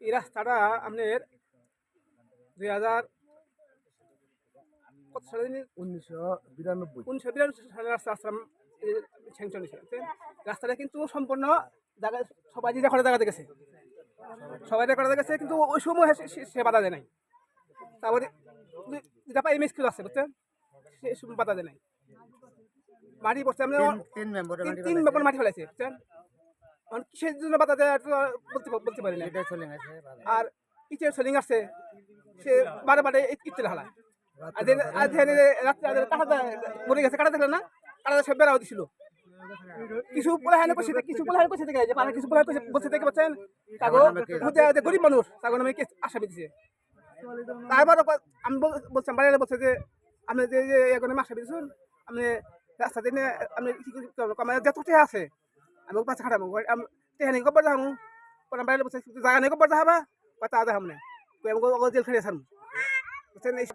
এই রাস্তাটা আপনার 2000 কত সালে জানি 1992 সালে রাস্তা স্যাংশন হয়েছে বুঝছেন? রাস্তাটা কিন্তু সম্পূর্ণ জায়গায় সবাই যে রেকর্ডে জায়গাতে গেছে, সবাই রেকর্ডে গেছে, কিন্তু ওই সময় সে বাধা দেয় নাই। তারপরে যেটা পাই এমএস কিলো আছে বুঝছেন, সে সময় বাধা দেয় নাই। মাটি পড়ছে আমরা তিন মেম্বার মাটি ফেলাইছে বুঝছেন। কিসের জন্য বাধা দেয় বলতে পারি না। আর ইটের সেলিং আছে, সে বারে বারে ইটের হালায়। রাত্রে কাটা মরে গেছে, কাটা দেখলেন না, কাটা সব বেড়াও দিছিল। কিছু পোলাহানে বসে কিছু পোলাহানে বসে থেকে কিছু পোলাহানে বসে থেকে বলছেন গরিব মানুষ তাকে নামে আসামি দিছে। তারপর আমি বলছিলাম বাড়ি বলছে যে আপনি যে এখন আসামি দিচ্ছেন, আপনি রাস্তা দিনে আপনি আমার যত টেহা আছে আমি পাশে খাটাবো, টেহা নেই কবার যাবো। বাড়ি বলছে জায়গা নেই কবার যাবা বা তা দেখাম না, জেল খেয়ে ছাড়বো বুঝছেন। এই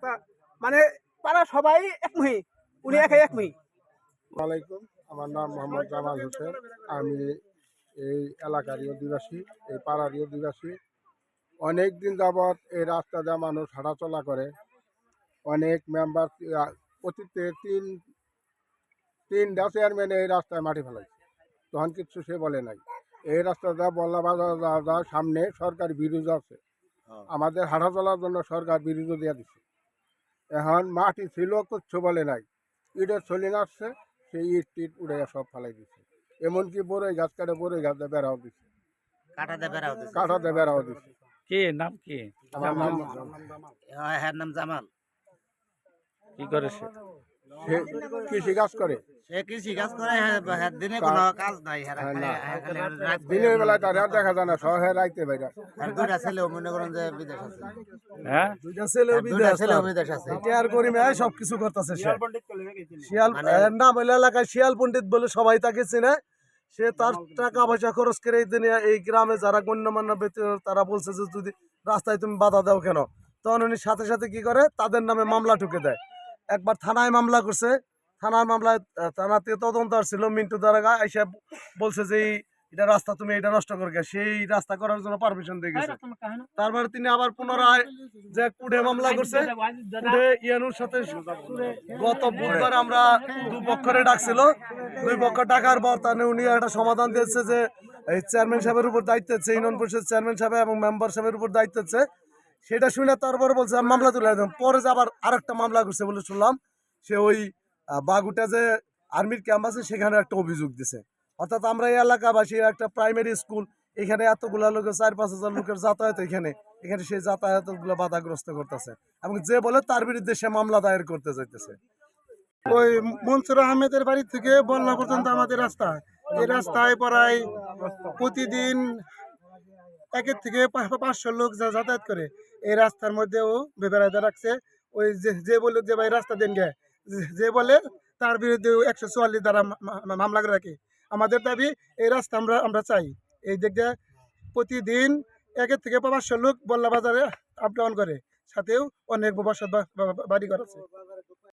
মানে পাড়া সবাই একমুহি, উনি একাই একমুহি। ওয়ালাইকুম, আমার নাম মোহাম্মদ জামাল হোসেন। আমি এই এলাকারই অধিবাসী, এই পাড়ারই অধিবাসী। অনেক দিন যাবৎ এই রাস্তা দিয়ে মানুষ হাঁটাচলা করে। অনেক মেম্বার অতীতে তিনটা চেয়ারম্যান এই রাস্তায় মাটি ফেলাইছে, তখন কিছু সে বলে নাই। এই রাস্তাটা বল্লা বাজার সামনে সরকার বিরোধ আছে, আমাদের হাঁটাচলার জন্য সরকার বিরোধ দিয়ে দিচ্ছে। এখন মাটি ছিল কিচ্ছু বলে নাই, ইটের সোলিং আসছে, সেই ইট টিট উড়ে সব ফেলাই দিচ্ছে। এমনকি বড়ই গাছ কাটে বড়ই গাছ দিয়ে বেড়াও দিচ্ছে, কাঁটাতে বেড়াও দিচ্ছে। কে নাম কি? আমার নাম নাম জামাল। কি করে সে? সে কৃষি কাজ করে, কৃষি কাজ করে, দিনে কোনো কাজ নাই। দিনের বেলায় তার দেখা যায় না, শহরে রাইতে বাইরে। দুইটা ছেলেও মনে করেন যে বিদেশ আছে। হ্যাঁ, দুইটা ছেলে বিদেশ আছে। টিয়ার করিমে সবকিছু করতেছে। শিয়াল নাম হইলে এলাকায় শিয়াল পণ্ডিত বলে সবাই তাকে চেনে। সে তার টাকা পয়সা খরচ করে এই গ্রামে যারা গণ্যমান্য ব্যক্তি তারা বলছে যে যদি রাস্তায় তুমি বাধা দাও কেন, তখন উনি সাথে সাথে কি করে তাদের নামে মামলা ঠুকে দেয়। একবার থানায় মামলা করছে, থানার মামলায় থানা থেকে তদন্ত আসছিল, মিন্টু দারাগা এসে বলছে যে এটা রাস্তা তুমি এটা নষ্ট করে, সেই রাস্তা করার জন্য পারমিশন দিয়ে গেছে। তারপরে তিনি আবার পুনরায় যে কুড়ে মামলা করছে, কুড়ে ইয়ানুর সাথে গত বুধবার আমরা দুপক্ষরে ডাকছিল, দুই পক্ষ ডাকার পর তাহলে উনি একটা সমাধান দিয়েছে যে এই চেয়ারম্যান সাহেবের উপর দায়িত্ব হচ্ছে, ইউনিয়ন পরিষদ চেয়ারম্যান সাহেব এবং মেম্বার সাহেবের উপর দায়িত্ব হচ্ছে। সেটা শুনে তারপরে বলছে মামলা তুলে দেন। পরে যে আবার আরেকটা মামলা করছে বলে শুনলাম, সে ওই বাগুটা যে আর্মির ক্যাম্প আছে সেখানে একটা অভিযোগ দিছে। অর্থাৎ আমরা এই এলাকাবাসী একটা প্রাইমারি স্কুল, এখানে এতগুলা লোকের 4-5 হাজার লোকের যাতায়াত, এখানে সেই যাতায়াতগুলো বাধাগ্রস্ত করতেছে এবং যে বলে তার বিরুদ্ধে সে মামলা দায়ের করতে যাইতেছে। ওই মনসুর আহমেদের বাড়ি থেকে বলনা পর্যন্ত আমাদের রাস্তা, এই রাস্তায় প্রায় প্রতিদিন 1 থেকে 500 লোক যাতায়াত করে। এই রাস্তার মধ্যেও বেড়াতে রাখছে। ওই যে বলে যে ভাই রাস্তা দেন গে, যে বলে তার বিরুদ্ধে 144 দ্বারা মামলা করে রাখে। আমাদের দাবি এই রাস্তা আমরা চাই। এই দিক দিয়ে প্রতিদিন 1 থেকে 500 লোক বল্লা বাজারে আপ ডাউন করে, সাথেও অনেক বসত বাড়ি ঘর আছে।